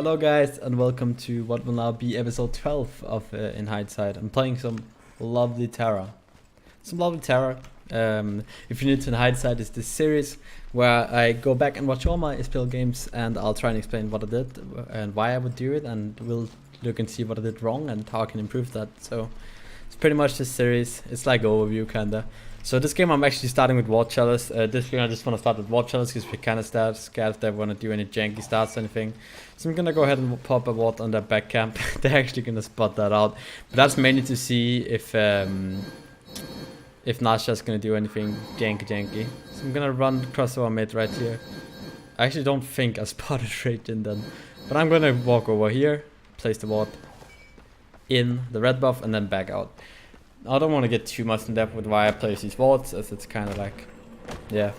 Hello guys and welcome to what will now be episode 12 of In Hindsight. I'm playing some lovely Terra. If you're new to In Hindsight, it's this series where I go back and watch all my SPL games and I'll try and explain what I did and why I would do it, and we'll look and see what I did wrong and how I can improve that. So it's pretty much this series. It's like overview kinda. So this game I'm actually starting with ward chalice. This game I just want to start with ward chalice because we're kind of scared if they want to do any janky starts or anything. So I'm gonna go ahead and pop a ward on their back camp. They're actually gonna spot that out, but that's mainly to see if Nasha's gonna do anything janky. So I'm gonna run crossover mid right here. I actually don't think I spotted Raging then, but I'm gonna walk over here, place the ward in the red buff, and then back out. I don't want to get too much in depth with why I place these wards, as it's kind of like, yeah,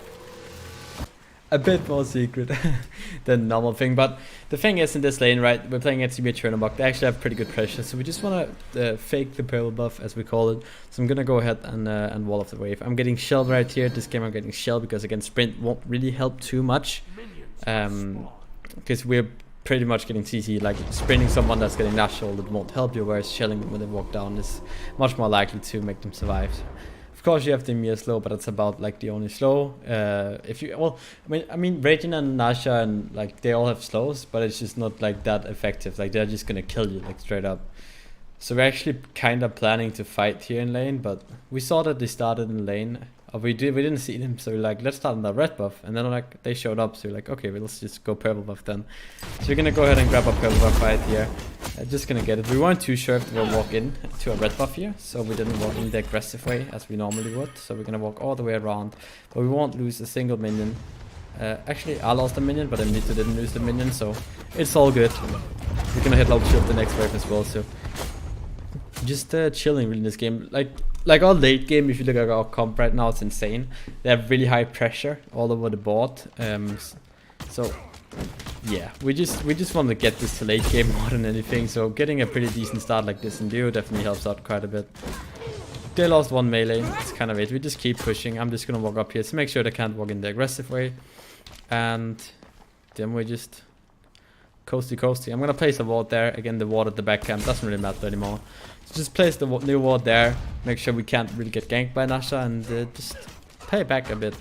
a bit more secret than normal thing. But the thing is, in this lane, right, we're playing against CB Chernobog. They actually have pretty good pressure, so we just want to fake the purple buff, as we call it. So I'm gonna go ahead and wall off the wave. I'm getting shelled right here. This game I'm getting shelled because again, sprint won't really help too much, because we're pretty much getting CC. Like sprinting someone that's getting dash shouldered won't help you, whereas shelling them when they walk down is much more likely to make them survive. Of course you have the Emir slow, but that's about like the only slow. If you, well, I mean Raging and Nasha and like they all have slows, but it's just not like that effective. Like they're just gonna kill you like straight up. So we're actually kind of planning to fight here in lane, but we saw that they started in lane. We didn't see them, so we're like, let's start on the red buff, and then like they showed up, so we're like, okay, well, let's just go purple buff then. So we're gonna go ahead and grab a purple buff right here. Just gonna get it. We weren't too sure if we'll walk in to a red buff here, so we didn't walk in the aggressive way as we normally would. So we're gonna walk all the way around, but we won't lose a single minion. Actually, I lost a minion, but Emilito didn't lose the minion, so it's all good. We're gonna hit low shield the next wave as well, so just chilling really in this game. Like our late game, if you look at our comp right now, it's insane. They have really high pressure all over the board. So yeah, we just want to get this to late game more than anything. So getting a pretty decent start like this in duo definitely helps out quite a bit. They lost one melee. It's kind of it. We just keep pushing. I'm just gonna walk up here to make sure they can't walk in the aggressive way, and then we just coasty. I'm gonna place a ward there. Again, the ward at the back camp doesn't really matter anymore. So just place the new ward there. Make sure we can't really get ganked by Nasha, and just play back a bit.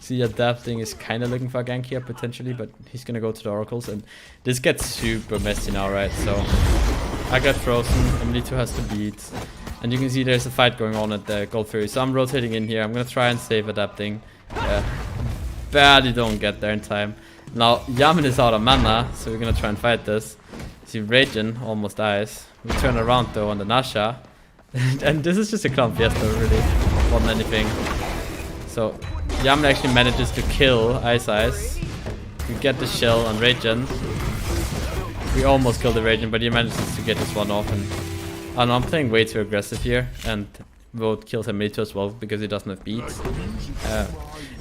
See, Adapting is kind of looking for a gank here potentially, but he's gonna go to the oracles, and this gets super messy now, right? So I got frozen. Emilito has to beat, and you can see there's a fight going on at the Gold Fury. So I'm rotating in here. I'm gonna try and save Adapting. Barely don't get there in time. Now Yamin is out of mana, so we're gonna try and fight this. See, Raging almost dies. We turn around though on the Nasha, and this is just a clown fiesta really, more than anything. So Yamin actually manages to kill Ice. We get the shell on Raging. We almost killed the Raging, but he manages to get this one off. And I don't know, I'm playing way too aggressive here, and Vote kills Emilito as well because he doesn't have beats.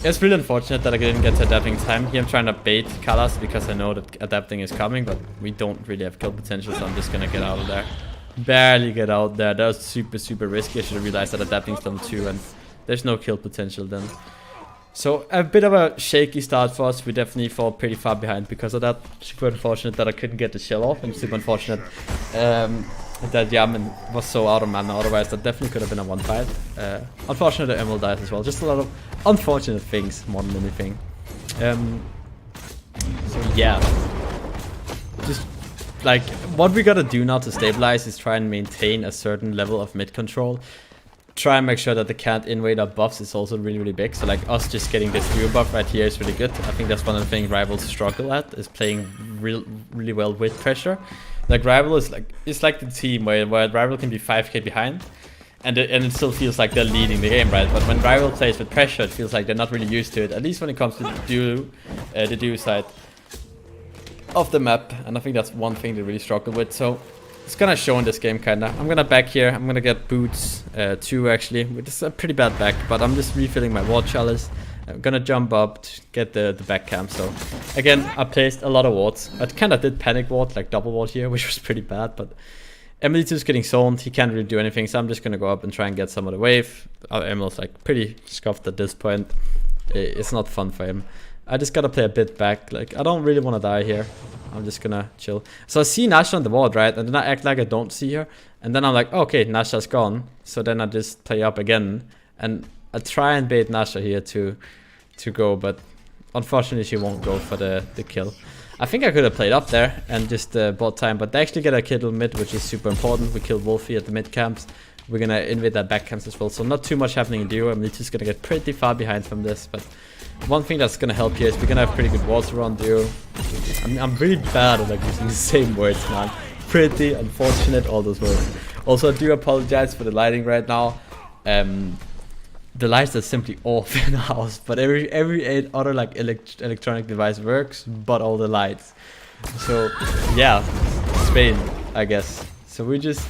It's really unfortunate that I didn't get to Adapting time. Here I'm trying to bait Kalas because I know that Adapting is coming, but we don't really have kill potential, so I'm just gonna get out of there. Barely get out there. That was super risky. I should have realized that Adapting's level 2 and there's no kill potential then. So a bit of a shaky start for us. We definitely fall pretty far behind because of that. Super unfortunate that I couldn't get the shell off, and super unfortunate that Yamin was so out of mana. Otherwise that definitely could have been a 1-5. Unfortunate that Emil died as well. Just a lot of unfortunate things more than anything. So yeah, just like what we gotta do now to stabilize is try and maintain a certain level of mid control. Try and make sure that they can't invade our buffs is also really big. So like us just getting this real buff right here is really good. I think that's one of the things rivals struggle at, is playing really well with pressure. Like rival is like, it's like the team where rival can be 5k behind and it still feels like they're leading the game, right? But when rival plays with pressure, it feels like they're not really used to it, at least when it comes to the duo side of the map. And I think that's one thing they really struggle with. So it's gonna show in this game kinda. I'm gonna back here. I'm gonna get boots 2 actually, which is a pretty bad back, but I'm just refilling my ward chalice. I'm gonna jump up to get the back camp. So again, I placed a lot of wards. I kinda did panic ward, like double ward here, which was pretty bad, but Emilito's getting zoned. He can't really do anything, so I'm just gonna go up and try and get some of the wave. Emil's like pretty scuffed at this point. It's not fun for him. I just gotta play a bit back. Like, I don't really want to die here. I'm just gonna chill. So I see Nasha on the ward, right? And then I act like I don't see her. And then I'm like, okay, Nasha's gone. So then I just play up again. And I try and bait Nasha here to go, but unfortunately she won't go for the kill. I think I could have played up there and just bought time, but they actually get a kill mid, which is super important. We killed Wolfie at the mid camps. We're gonna invade their back camps as well, so not too much happening in duo. I'm just gonna get pretty far behind from this, but one thing that's gonna help here is we're gonna have pretty good walls around duo. I'm really bad at like using the same words, man. Pretty, unfortunate, all those words. Also, I do apologize for the lighting right now. The lights are simply off in the house, but every other like electronic device works, but all the lights. So yeah, Spain, I guess. So we just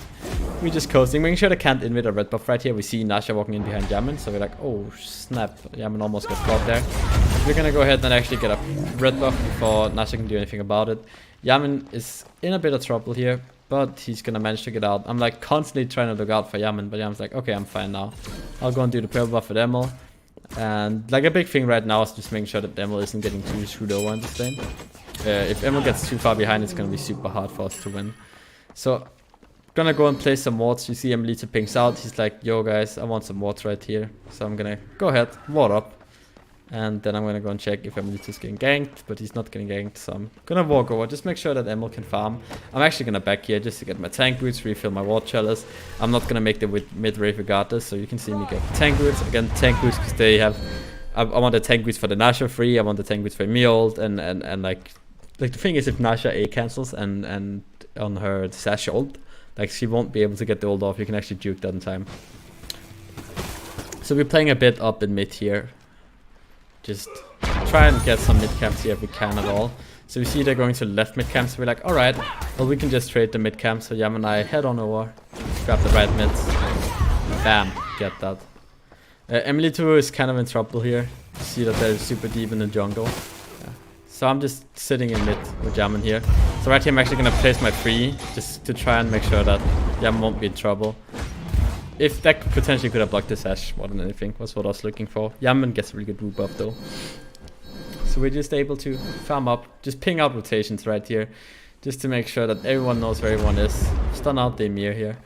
coasting, making sure they can't invade a red buff right here. We see Nasha walking in behind Yaman, so we're like, oh snap, Yaman almost got caught there. So we're gonna go ahead and actually get a red buff before Nasha can do anything about it. Yaman is in a bit of trouble here, but he's gonna manage to get out. I'm like constantly trying to look out for Yaman, but Yaman's like, okay, I'm fine now. I'll go and do the purple buff with Emil. And like a big thing right now is just making sure that Emil isn't getting too screwed over in this lane. If Emil gets too far behind, it's gonna be super hard for us to win. So gonna go and play some wards. You see EmilZy pings out. He's like, yo guys, I want some wards right here. So I'm gonna go ahead, ward up. And then I'm gonna go and check if EmilZy is getting ganked, but he's not getting ganked. So I'm gonna walk over, just make sure that Emil can farm. I'm actually gonna back here just to get my tank boots, refill my ward chalice. I'm not gonna make the mid-wave regardless, so you can see me get tank boots. Again, tank boots because they have... I want the tank boots for the Nasha free, I want the tank boots for EmilZy, and like the thing is, if Nasha A cancels and on her sash ult, like she won't be able to get the ult off. You can actually juke that in time. So we're playing a bit up in mid here. Just try and get some mid camps here if we can at all. So we see they're going to the left mid camps. So we're like, alright, well we can just trade the mid camps. So Yam and I head on over, grab the right mids. Bam, get that. EmilZy is kind of in trouble here. You see that they're super deep in the jungle. So I'm just sitting in mid with Yaman here. So right here I'm actually going to place my 3 just to try and make sure that Yaman won't be in trouble. If that potentially could have blocked the sash more than anything, was what I was looking for. Yaman gets a really good root buff though. So we're just able to farm up, just ping out rotations right here. Just to make sure that everyone knows where everyone is. Stun out the Emir here.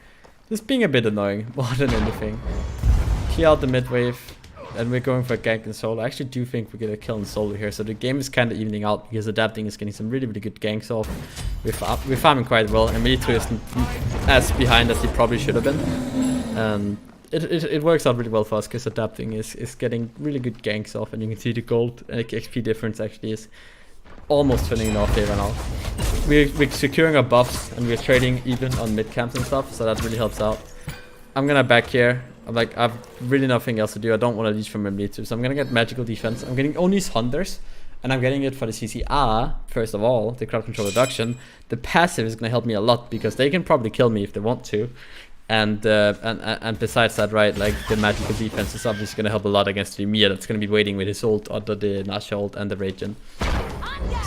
Just being a bit annoying more than anything. Clear out the mid wave. And we're going for a gank in solo. I actually do think we get a kill in solo here. So the game is kind of evening out because Adapting is getting some really, really good ganks off. We're farming quite well. And EmilZy isn't as behind as he probably should have been. And it works out really well for us because Adapting is getting really good ganks off. And you can see the gold XP difference actually is almost turning in our favor now. We're securing our buffs and we're trading even on mid camps and stuff. So that really helps out. I'm gonna back here. I'm like, I've really nothing else to do. I don't want to leech from EmilZy, so I'm gonna get magical defense. I'm getting Oni's Hunters, and I'm getting it for the CCR, first of all, the crowd control reduction. The passive is gonna help me a lot, because they can probably kill me if they want to. And besides that, right, like, the magical defense is obviously gonna help a lot against the Emir that's gonna be waiting with his ult under the Nasha ult and the Regen.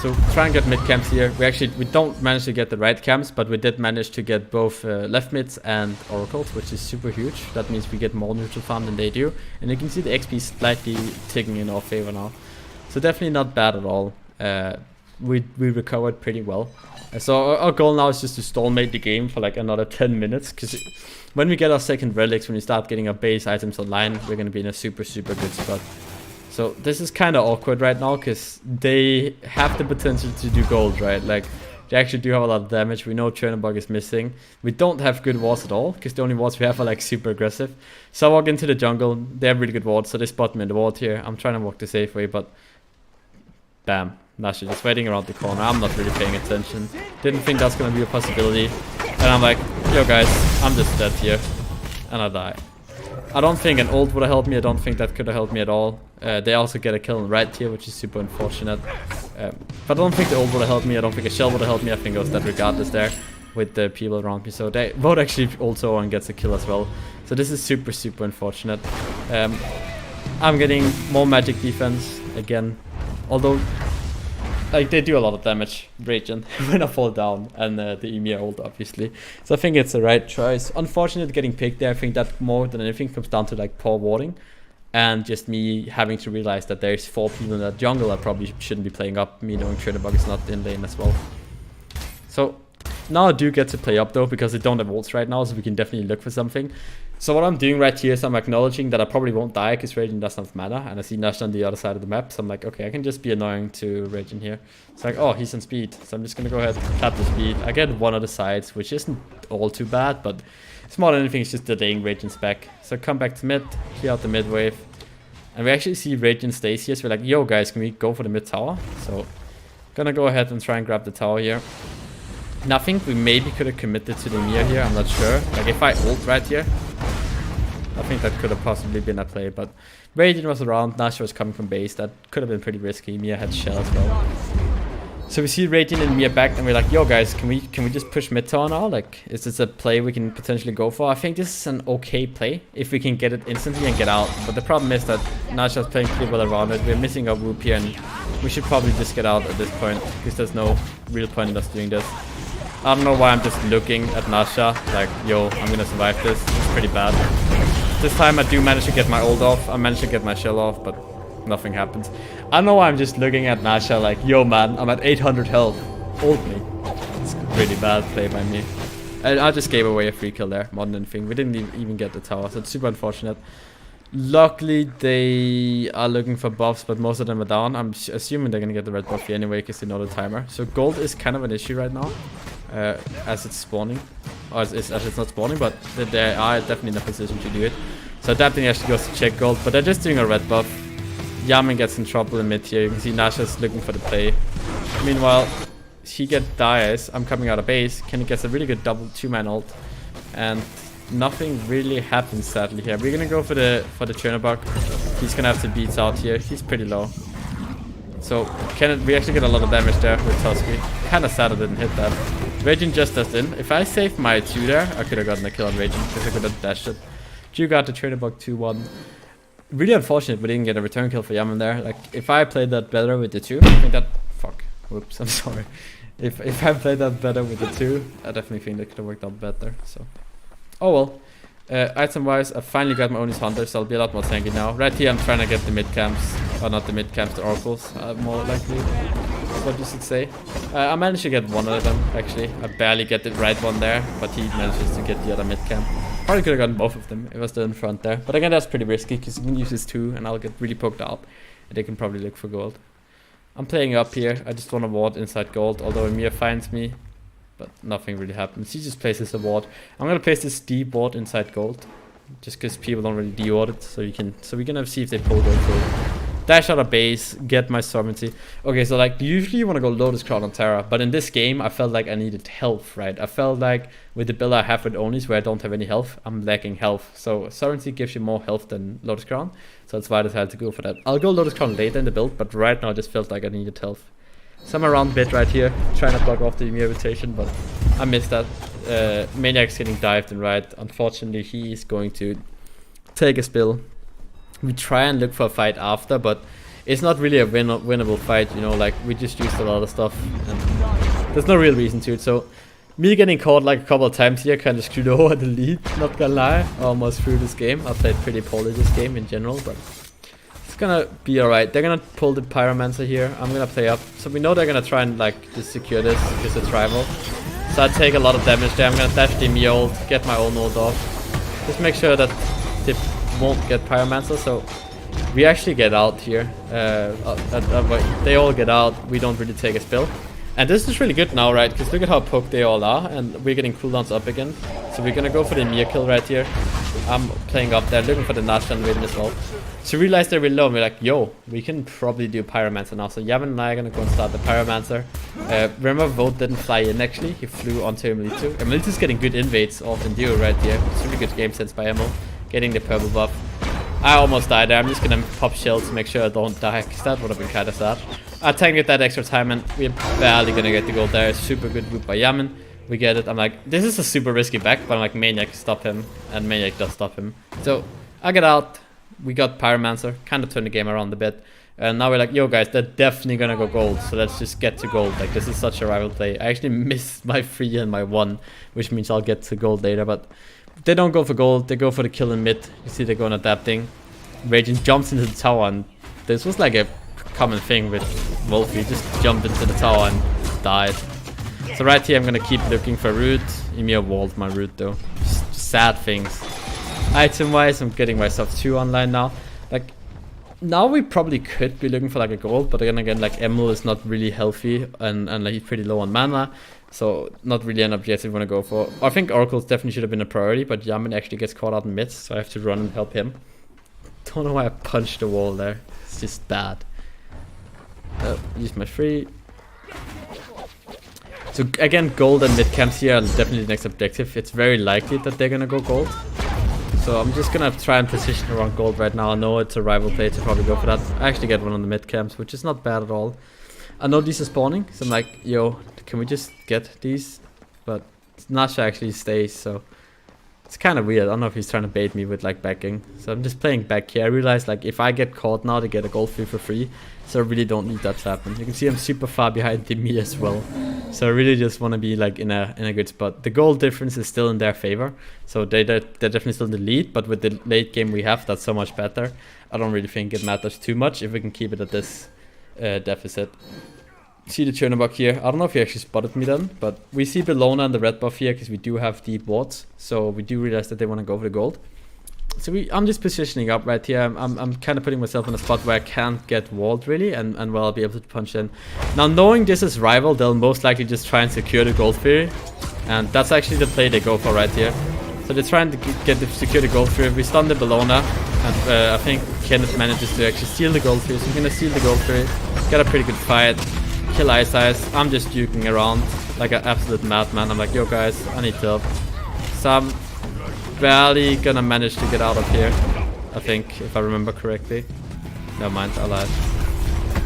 So try and get mid camps here. We don't manage to get the right camps, but we did manage to get both left mids and oracles, which is super huge. That means we get more neutral farm than they do, and you can see the XP slightly ticking in our favor now. So definitely not bad at all. We recovered pretty well. So our goal now is just to stallmate the game for like another 10 minutes, because when we get our second relics, when we start getting our base items online, we're gonna be in a super good spot. So this is kind of awkward right now because they have the potential to do gold, right? Like, they actually do have a lot of damage. We know Chernobog is missing. We don't have good wards at all because the only wards we have are like super aggressive. So I walk into the jungle. They have really good wards, so they spot me in the ward here. I'm trying to walk the safe way, but bam. Nasha just waiting around the corner. I'm not really paying attention. Didn't think that's going to be a possibility. And I'm like, yo guys, I'm just dead here. And I die. I don't think an ult would have helped me. I don't think that could have helped me at all. They also get a kill in right here, which is super unfortunate. But I don't think the ult would have helped me. I don't think a shell would have helped me. I think I was dead regardless there with the people around me. So they both actually also and gets a kill as well. So this is super unfortunate. I'm getting more magic defense again. Although, like, they do a lot of damage, Regen, when I fall down, and the Emir ult, obviously. So I think it's the right choice. Unfortunate getting picked there. I think that more than anything comes down to, like, poor warding. and just me having to realize that there's 4 people in that jungle I probably shouldn't be playing up, me knowing Trinibug is not in lane as well. So now I do get to play up though, because I don't have ults right now, so we can definitely look for something. So what I'm doing right here is I'm acknowledging that I probably won't die because Radiant doesn't have mana, and I see Nash on the other side of the map, so I'm like, okay, I can just be annoying to Radiant here. It's like, oh, he's on speed, so I'm just gonna go ahead and tap the speed. I get one of the sides, which isn't all too bad, but it's more than anything, it's just delaying Radiant's back. So come back to mid, clear out the mid wave, and we actually see Radiant stays here, so we're like, yo guys, can we go for the mid tower? So gonna go ahead and try and grab the tower here. Now I think we maybe could have committed to the Emir here, I'm not sure. Like if I ult right here, I think that could have possibly been a play, but Radiant was around, Nasha was coming from base, that could have been pretty risky. Mia had shell as well. So we see Radiant and Mia back, and we're like, yo guys, can we just push mid tower now? Like, is this a play we can potentially go for? I think this is an okay play, if we can get it instantly and get out. But the problem is that Nasha's playing pretty well around it, we're missing our Whoop here, and we should probably just get out at this point, because there's no real point in us doing this. I don't know why I'm just looking at Nasha, like, yo, I'm gonna survive this, it's pretty bad. This time I do manage to get my ult off, I managed to get my shell off, but nothing happens. I don't know why I'm just looking at Nasha like, yo man, I'm at 800 health, ult me. It's a pretty bad play by me. And I just gave away a free kill there, more than anything. We didn't even get the tower, so it's super unfortunate. Luckily they are looking for buffs, but most of them are down. I'm assuming they're gonna get the red buff here anyway, because they know the timer. So gold is kind of an issue right now, as it's spawning. Or as it's not spawning, but they are definitely in a position to do it. So adapting actually goes to check gold, but they're just doing a red buff. Yaman gets in trouble in mid here. You can see Nasha's looking for the play. Meanwhile, he dies. I'm coming out of base. Kenny gets a really good double 2-man ult, and nothing really happens sadly here. We're gonna go for the Chernobog. He's gonna have to beat out here. He's pretty low. So we actually get a lot of damage there with Tusky. Kinda sad I didn't hit that. Radiant just dashed in. If I saved my 2 there, I could have gotten a kill on Radiant, because I could have dashed it. Q got the Chernobog 2-1. Really unfortunate we didn't get a return kill for Yaman there. Like, if I played that better with the 2, I think that... Fuck. Whoops, I'm sorry. If I played that better with the 2, I definitely think that could have worked out better, so... Oh well. Item-wise, I finally got my Oni's Hunter, so I'll be a lot more tanky now. Right here, I'm trying to get the mid-camps. Or not the mid-camps, the Oracles, more likely. That's what you should say. I managed to get one of them, actually. I barely get the right one there, but he manages to get the other mid-camp. Probably could have gotten both of them if I was still in front there. But again, that's pretty risky, because you can use his 2, and I'll get really poked out. And they can probably look for gold. I'm playing up here. I just want to ward inside gold, although Emir finds me. But nothing really happens. He just places a ward. I'm gonna place this deep ward inside gold, just because people don't really de-ward it, so we're gonna see if they pull gold through. Dash out of base, get my sovereignty. Okay, so like usually you want to go Lotus Crown on Terra, but in this game I felt like I needed health, right? I felt like with the build I have with Onis where I don't have any health, I'm lacking health. So sovereignty gives you more health than Lotus Crown, so that's why I decided to go for that. I'll go Lotus Crown later in the build, but right now I just felt like I needed health. So I'm around bit right here, trying to block off the Emir rotation, but I missed that. Maniac's getting dived and right. Unfortunately, he is going to take a spill. We try and look for a fight after, but it's not really a winnable fight, you know, like we just used a lot of stuff and there's no real reason to it. So me getting caught like a couple of times here kind of screwed over the lead, not gonna lie. Almost through this game. I played pretty poorly this game in general, but it's gonna be alright. They're gonna pull the Pyromancer here. I'm gonna play up. So we know they're gonna try and like just secure this because it's rival. So I take a lot of damage there. I'm gonna dash the Emir ult, get my own ult off. Just make sure that they won't get Pyromancer, so we actually get out here. They all get out, we don't really take a spill. And this is really good now, right? Because look at how poked they all are, and we're getting cooldowns up again. So we're gonna go for the Emir kill right here. I'm playing up there, looking for the Nash and Raiden as well. So we realize they're really low, and we're like, yo, we can probably do Pyromancer now. So Yaman and I are gonna go and start the Pyromancer. Remember, Vote didn't fly in actually, he flew onto EmilZy. EmilZy's getting good invades off Enduro right here. It's really good game sense by Emil. Getting the purple buff. I almost died there. I'm just gonna pop shield to make sure I don't die, because that would have been kind of sad. I tanked it that extra time and we're barely gonna get the gold there. Super good loop by Yaman. We get it. I'm like, this is a super risky back, but I'm like, Maniac stop him, and Maniac does stop him. So I get out. We got Pyromancer, kind of turned the game around a bit. And now we're like, yo guys, they're definitely gonna go gold, so let's just get to gold. Like, this is such a rival play. I actually missed my 3 and my 1, which means I'll get to gold later, but they don't go for gold, they go for the kill in mid. You see they're going adapting. Raging jumps into the tower, and this was like a common thing with Wolf. He just jumped into the tower and died. So right here I'm gonna keep looking for root. Emil walled my root though. Just sad things. Item wise, I'm getting myself 2 online now. Like, now we probably could be looking for like a gold, but then again, like Emil is not really healthy and like he's pretty low on mana. So not really an objective we want to go for. I think Oracles definitely should have been a priority, but Yaman actually gets caught out in mid, so I have to run and help him. Don't know why I punched the wall there. It's just bad. Use my free. So again, gold and mid camps here are definitely the next objective. It's very likely that they're gonna go gold. So I'm just gonna try and position around gold right now. I know it's a rival play to probably go for that. I actually get one on the mid camps, which is not bad at all. I know these are spawning, so I'm like, yo, can we just get these? But Nasha actually stays, so it's kind of weird. I don't know if he's trying to bait me with like backing. So I'm just playing back here. I realized like if I get caught now, they get a gold free for free. So I really don't need that to happen. You can see I'm super far behind me as well. So I really just want to be like in a good spot. The goal difference is still in their favor. So they're definitely still in the lead. But with the late game we have, that's so much better. I don't really think it matters too much if we can keep it at this deficit. See the Chernobog here. I don't know if he actually spotted me then, but we see Bellona and the red buff here because we do have deep wards. So we do realize that they want to go for the gold. So I'm just positioning up right here. I'm kind of putting myself in a spot where I can't get walled really, and well, I'll be able to punch in. Now knowing this is rival, they'll most likely just try and secure the gold fury, and that's actually the play they go for right here. So they're trying to secure the gold fury. We stun the Bellona, and I think Kenneth manages to actually steal the gold fury. So we're gonna steal the gold fury, get a pretty good fight, kill EmilZy. I'm just juking around like an absolute madman. I'm like, yo guys, I need help. So I'm barely gonna manage to get out of here, I think, if I remember correctly. Never mind, I lied.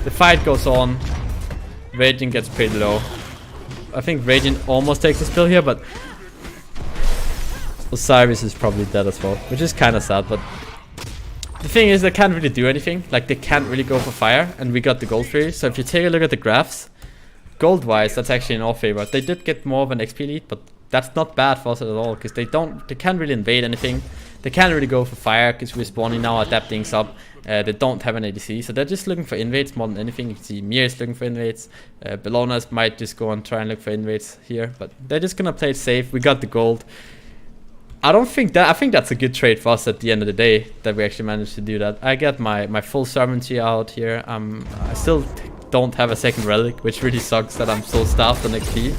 The fight goes on. Raging gets pretty low. I think Raging almost takes the spill here, but Osiris is probably dead as well, which is kind of sad. But the thing is, they can't really do anything. Like, they can't really go for fire, and we got the gold free. So if you take a look at the graphs, gold-wise, that's actually in our favor. They did get more of an XP lead, but that's not bad for us at all, because they can't really invade anything. They can't really go for fire because we're spawning now, adapting sub. They don't have an ADC, so they're just looking for invades more than anything. You can see Mir is looking for invades. Bellonas might just go and try and look for invades here, but they're just gonna play it safe. We got the gold. I think that's a good trade for us at the end of the day, that we actually managed to do that. I get my full sovereignty out here. I still don't have a second relic, which really sucks that I'm so staffed on XP.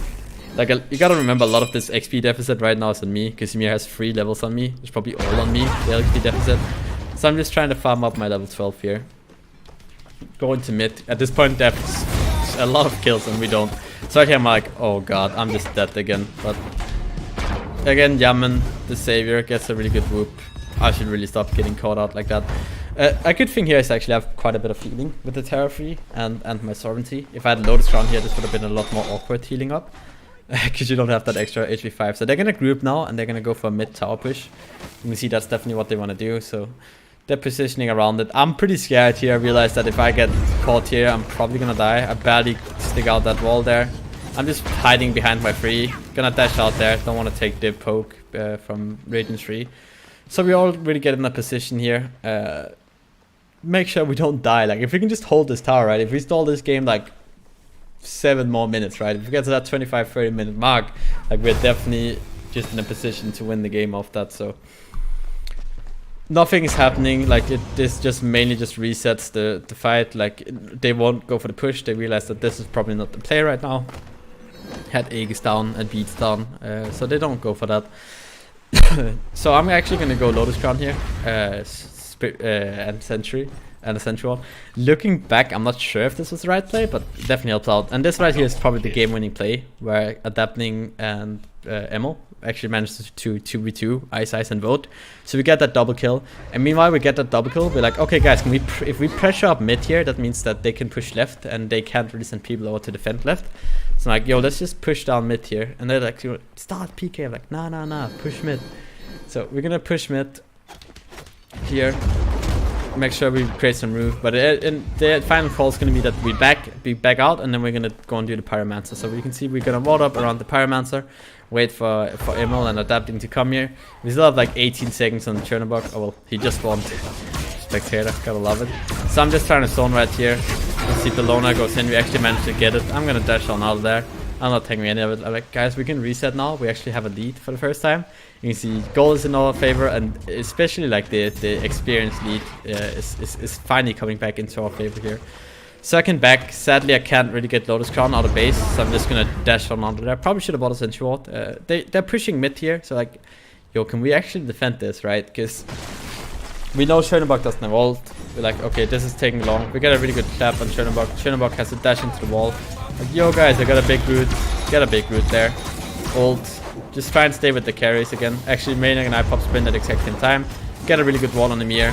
Like, you gotta remember, a lot of this XP deficit right now is on me, because Mir has 3 levels on me. It's probably all on me, the XP deficit. So I'm just trying to farm up my level 12 here. Going to mid. At this point, there's a lot of kills and we don't. So here I'm like, oh god, I'm just dead again. But again, Yaman, the savior, gets a really good whoop. I should really stop getting caught out like that. A good thing here is I actually have quite a bit of healing with the Terra Free and my sovereignty. If I had Lotus Crown here, this would have been a lot more awkward healing up. Because you don't have that extra HP 5. So they're gonna group now and they're gonna go for a mid tower push. You can see that's definitely what they want to do. So they're positioning around it. I'm pretty scared here. I realize that if I get caught here, I'm probably gonna die. I barely stick out that wall there. I'm just hiding behind my free. Gonna dash out there. Don't want to take the poke from Radiant 3. So we all really get in a position here. Make sure we don't die. Like, if we can just hold this tower, right? If we stall this game like 7 more minutes, right? If we get to that 25-30 minute mark, like, we're definitely just in a position to win the game off that. So nothing is happening. Like, this just mainly just resets the fight. Like, they won't go for the push. They realize that this is probably not the play right now. Had Aegis down and Beats down, so they don't go for that. So I'm actually gonna go Lotus Crown here, and Sentry. And a Sensual. Looking back, I'm not sure if this was the right play, but definitely helped out. And this right here is probably the game-winning play, where Adapting and Emil actually managed to 2v2 EmilZy and vote. So we get that double kill. And meanwhile we get that double kill, we're like, okay guys, if we pressure up mid here, that means that they can push left and they can't really send people over to defend left. So I'm like, yo, let's just push down mid here. And they're like, start PK. I'm like, nah, push mid. So we're gonna push mid here. Make sure we create some room, but the final call is going to be that we back out, and then we're going to go and do the Pyromancer. So you can see we're going to ward up around the Pyromancer, wait for Emil and Adapting to come here. We still have like 18 seconds on Chernobog. Oh well, he just spawned. spectator. Gotta love it. So I'm just trying to zone right here. Let's see if the loner goes in. We actually managed to get it. I'm gonna dash on out of there. I'm not taking any of it. I'm like, guys, we can reset now. We actually have a lead for the first time. You can see goal is in our favor, and especially like the experience lead is finally coming back into our favor here. Second back, sadly I can't really get Lotus Crown out of base, so I'm just gonna dash on onto there. Probably should have bought a Sentry Ward. They're pushing mid here, so like, yo, can we actually defend this, right? Because we know Chernobog doesn't have ult. We're like, okay, this is taking long. We got a really good clap on Chernobog. Chernobog has to dash into the wall. Like, yo guys, I got a big root. Get a big root there. Ult. Just try and stay with the carries again. Actually, Maniac and I pop sprint at the exact same time. Get a really good wall on him here.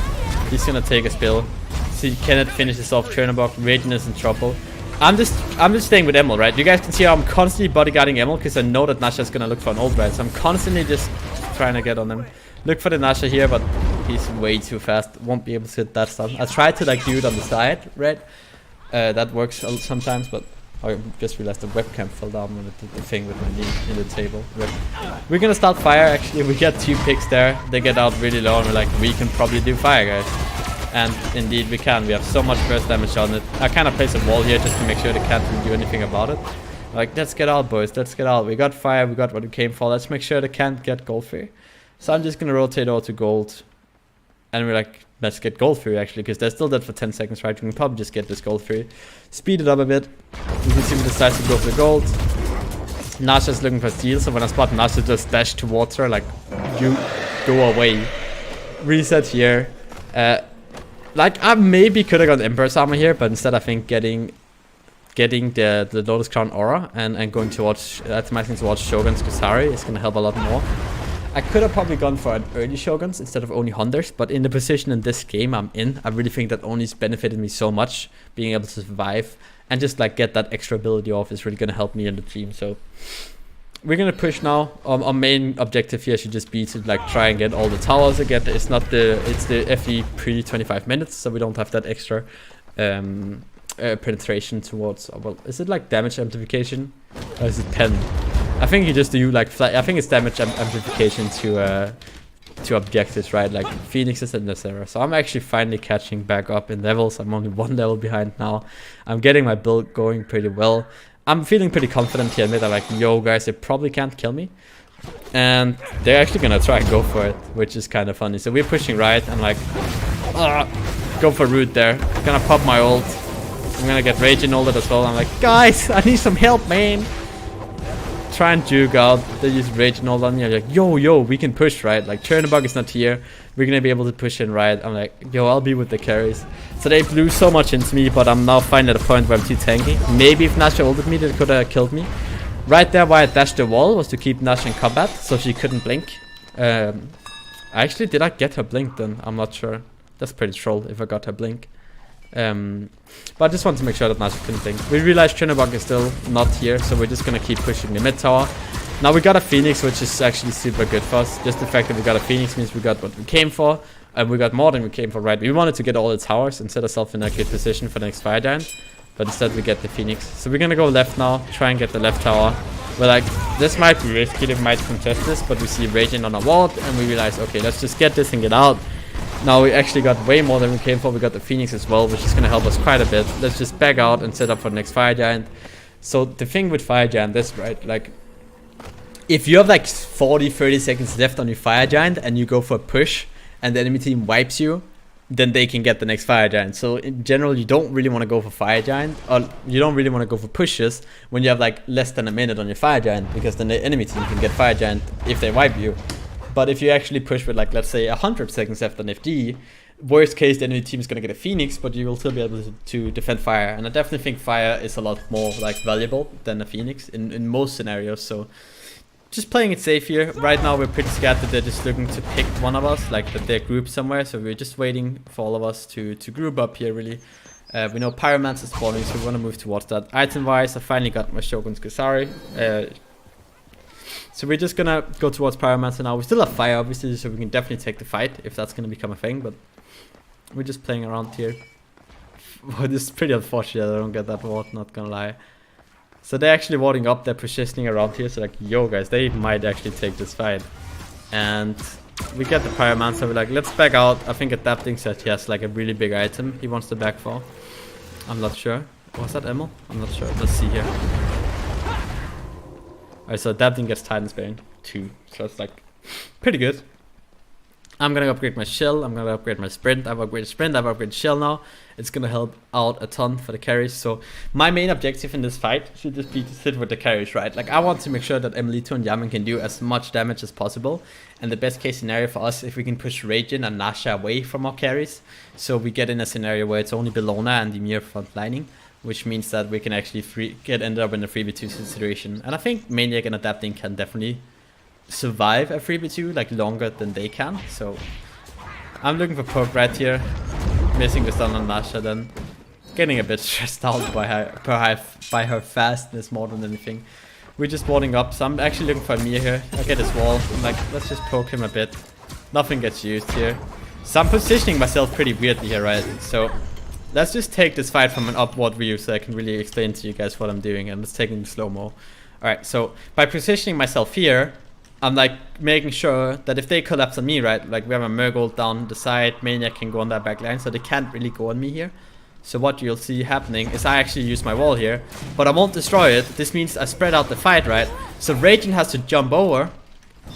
He's gonna take a spill. See, Kenneth finishes off Chernobog. Radiant is in trouble. I'm just staying with Emil, right? You guys can see how I'm constantly bodyguarding Emil because I know that Nasha's gonna look for an ult, right? So I'm constantly just trying to get on him. Look for the Nasha here, but he's way too fast. Won't be able to hit that stun. I tried to like do it on the side, right? That works sometimes, but I just realized the webcam fell down when it did the thing with my knee in the table. We're gonna start fire actually. We get 2 picks there. They get out really low and we're like, we can probably do fire, guys. And indeed we can. We have so much burst damage on it. I kind of place a wall here just to make sure they can't really do anything about it. Like, let's get out, boys. Let's get out. We got fire. We got what we came for. Let's make sure they can't get gold free. So I'm just gonna rotate over to gold. And we're like, let's get gold free actually, because they're still dead for 10 seconds, right? We can probably just get this gold free. Speed it up a bit. You can see we decide to go for the gold. Nasha's looking for steal, so when I spot Nasha, just dash towards her, like, you go away. Reset here. Like, I maybe could have got Emperor's Armor here, but instead I think getting the Lotus Crown Aura and going towards, optimizing towards Shogun's Kusari is going to help a lot more. I could have probably gone for an early Shoguns instead of Oni Hunters, but in the position in this game I'm in, I really think that Oni's benefited me so much, being able to survive and just like get that extra ability off is really going to help me in the team. So we're going to push now. Our main objective here should just be to like try and get all the towers again. It's the FE pre 25 minutes, so we don't have that extra penetration towards, well, is it like damage amplification or is it pen? I think you just do like I think it's damage amplification to objectives, right? Like Phoenixes and etc. So I'm actually finally catching back up in levels. I'm only 1 level behind now. I'm getting my build going pretty well. I'm feeling pretty confident here. Admit I'm like, yo guys, they probably can't kill me, and they're actually gonna try and go for it, which is kind of funny. So we're pushing right and like, go for root there. Gonna pop my ult. I'm gonna get raging ulted as well. I'm like, guys, I need some help, man. Try and juke out. They use rage and all on me. I'm like, yo, we can push, right? Like, Chernobog is not here. We're gonna be able to push in, right? I'm like, yo, I'll be with the carries. So they blew so much into me, but I'm now finally at a point where I'm too tanky. Maybe if Nasha ulted me, they could have killed me. Right there, why I dashed the wall was to keep Nasha in combat, so she couldn't blink. Actually, did I get her blink then? I'm not sure. That's pretty troll if I got her blink. But I just want to make sure that Nasha couldn't blink. We realized Chernobog is still not here, so we're just gonna keep pushing the mid tower. Now we got a Phoenix, which is actually super good for us. Just the fact that we got a Phoenix means we got what we came for, and we got more than we came for, right? We wanted to get all the towers and set ourselves in a good position for the next Fire Giant, but instead we get the Phoenix. So we're gonna go left now, try and get the left tower. We're like, this might be risky, they might contest this, but we see Radiant on our ward, and we realize, okay, let's just get this and get out. Now we actually got way more than we came for. We got the Phoenix as well, which is going to help us quite a bit. Let's just back out and set up for the next Fire Giant. So the thing with Fire Giant is, right, like, if you have like 40-30 seconds left on your Fire Giant and you go for a push and the enemy team wipes you, then they can get the next Fire Giant. So in general, you don't really want to go for Fire Giant, or you don't really want to go for pushes when you have like less than a minute on your Fire Giant, because then the enemy team can get Fire Giant if they wipe you. But if you actually push with like, let's say 100 seconds left on FD, worst case the enemy team is going to get a Phoenix, but you will still be able to defend fire. And I definitely think fire is a lot more like valuable than a Phoenix in most scenarios. So just playing it safe here. Right now we're pretty scared that they're just looking to pick one of us, like that they're grouped somewhere. So we're just waiting for all of us to group up here really. We know Pyromancer is spawning, so we want to move towards that. Item wise, I finally got my Shogun's Kusari. So we're just gonna go towards Pyromancer now. We still have fire obviously, so we can definitely take the fight if that's gonna become a thing, but we're just playing around here. Well, this is pretty unfortunate I don't get that ward, not gonna lie. So they're actually warding up, they're positioning around here, so like, yo guys, they might actually take this fight. And we get the Pyromancer, we're like, let's back out. I think Adapting said he has like a really big item he wants to back for. I'm not sure. Was that Emil? I'm not sure. Let's see here. Alright, so Adapting gets Titan's Bane 2. So it's like pretty good. I'm gonna upgrade my shell, I'm gonna upgrade my sprint, I've upgraded sprint, I've upgraded shell now. It's gonna help out a ton for the carries. So my main objective in this fight should just be to sit with the carries, right? Like I want to make sure that EmilZy and Yaman can do as much damage as possible. And the best case scenario for us, if we can push Raging and Nasha away from our carries. So we get in a scenario where it's only Bellona and the mere frontlining, which means that we can actually end up in a 3v2 situation. And I think Maniac and Adapting can definitely survive a 3v2 like longer than they can. So I'm looking for poke right here, missing the stun on Nasha, then getting a bit stressed out by her fastness more than anything. We're just warding up, so I'm actually looking for Amir here. I get his wall, I'm like, let's just poke him a bit. Nothing gets used here. So I'm positioning myself pretty weirdly here, right? So let's just take this fight from an upward view so I can really explain to you guys what I'm doing, and let's take it in slow-mo. Alright, so by positioning myself here, I'm like making sure that if they collapse on me, right, like we have a Murgold down the side, Maniac can go on that back line, so they can't really go on me here. So what you'll see happening is I actually use my wall here, but I won't destroy it. This means I spread out the fight, right? So Raging has to jump over,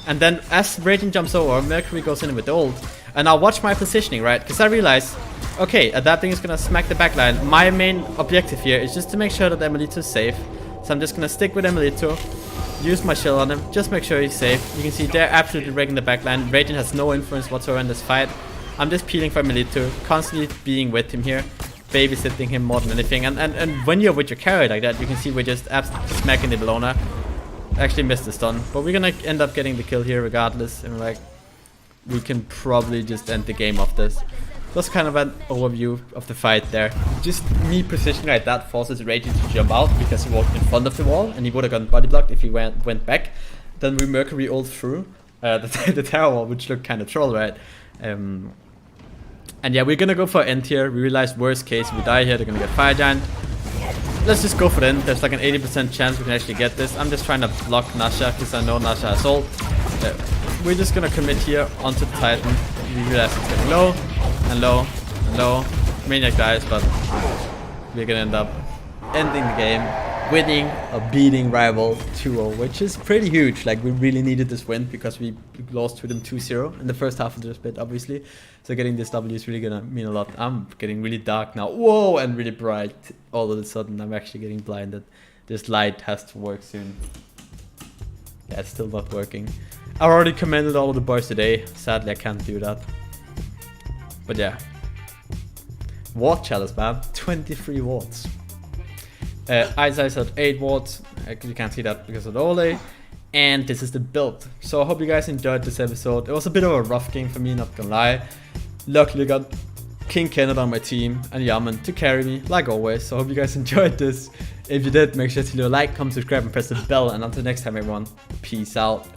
and then as Raging jumps over, Mercury goes in with the ult. And now watch my positioning, right? Because I realize, okay, Adapting is gonna smack the back line. My main objective here is just to make sure that EmilZy is safe. So I'm just gonna stick with EmilZy, use my shield on him, just make sure he's safe. You can see they're absolutely wrecking the backline. Raging has no influence whatsoever in this fight. I'm just peeling for EmilZy, constantly being with him here, babysitting him more than anything. And when you're with your carry like that, you can see we're just absolutely smacking the Bellona. Actually missed the stun, but we're gonna end up getting the kill here regardless. And like, we can probably just end the game off this. That's kind of an overview of the fight there. Just me positioning like that forces Raging to jump out because he walked in front of the wall and he would have gotten body blocked if he went back. Then we Mercury ult through the tower wall, which looked kind of troll, right? And yeah, we're gonna go for end here. We realized worst case we die here, they're gonna get Fire Giant. Let's just go for the end. There's like an 80% chance we can actually get this. I'm just trying to block Nasha because I know Nasha has ult. We're just gonna commit here onto the Titan. We realize it's getting low and low and low. Maniac dies, but we're gonna end up ending the game, winning or beating rival 2-0, which is pretty huge. Like, we really needed this win because we lost to them 2-0 in the first half of the split, obviously. So getting this W is really gonna mean a lot. I'm getting really dark now. Whoa, and really bright. All of a sudden, I'm actually getting blinded. This light has to work soon. Yeah, it's still not working. I already commended all of the boys today. Sadly, I can't do that. But yeah. Ward challenge, man. 23 wards. EmilZy at 8 wards. You can't see that because of the overlay. And this is the build. So I hope you guys enjoyed this episode. It was a bit of a rough game for me, not gonna lie. Luckily got King Kenneth on my team and Yaman to carry me, like always. So I hope you guys enjoyed this. If you did, make sure to leave a like, comment, subscribe, and press the bell. And until next time, everyone, peace out.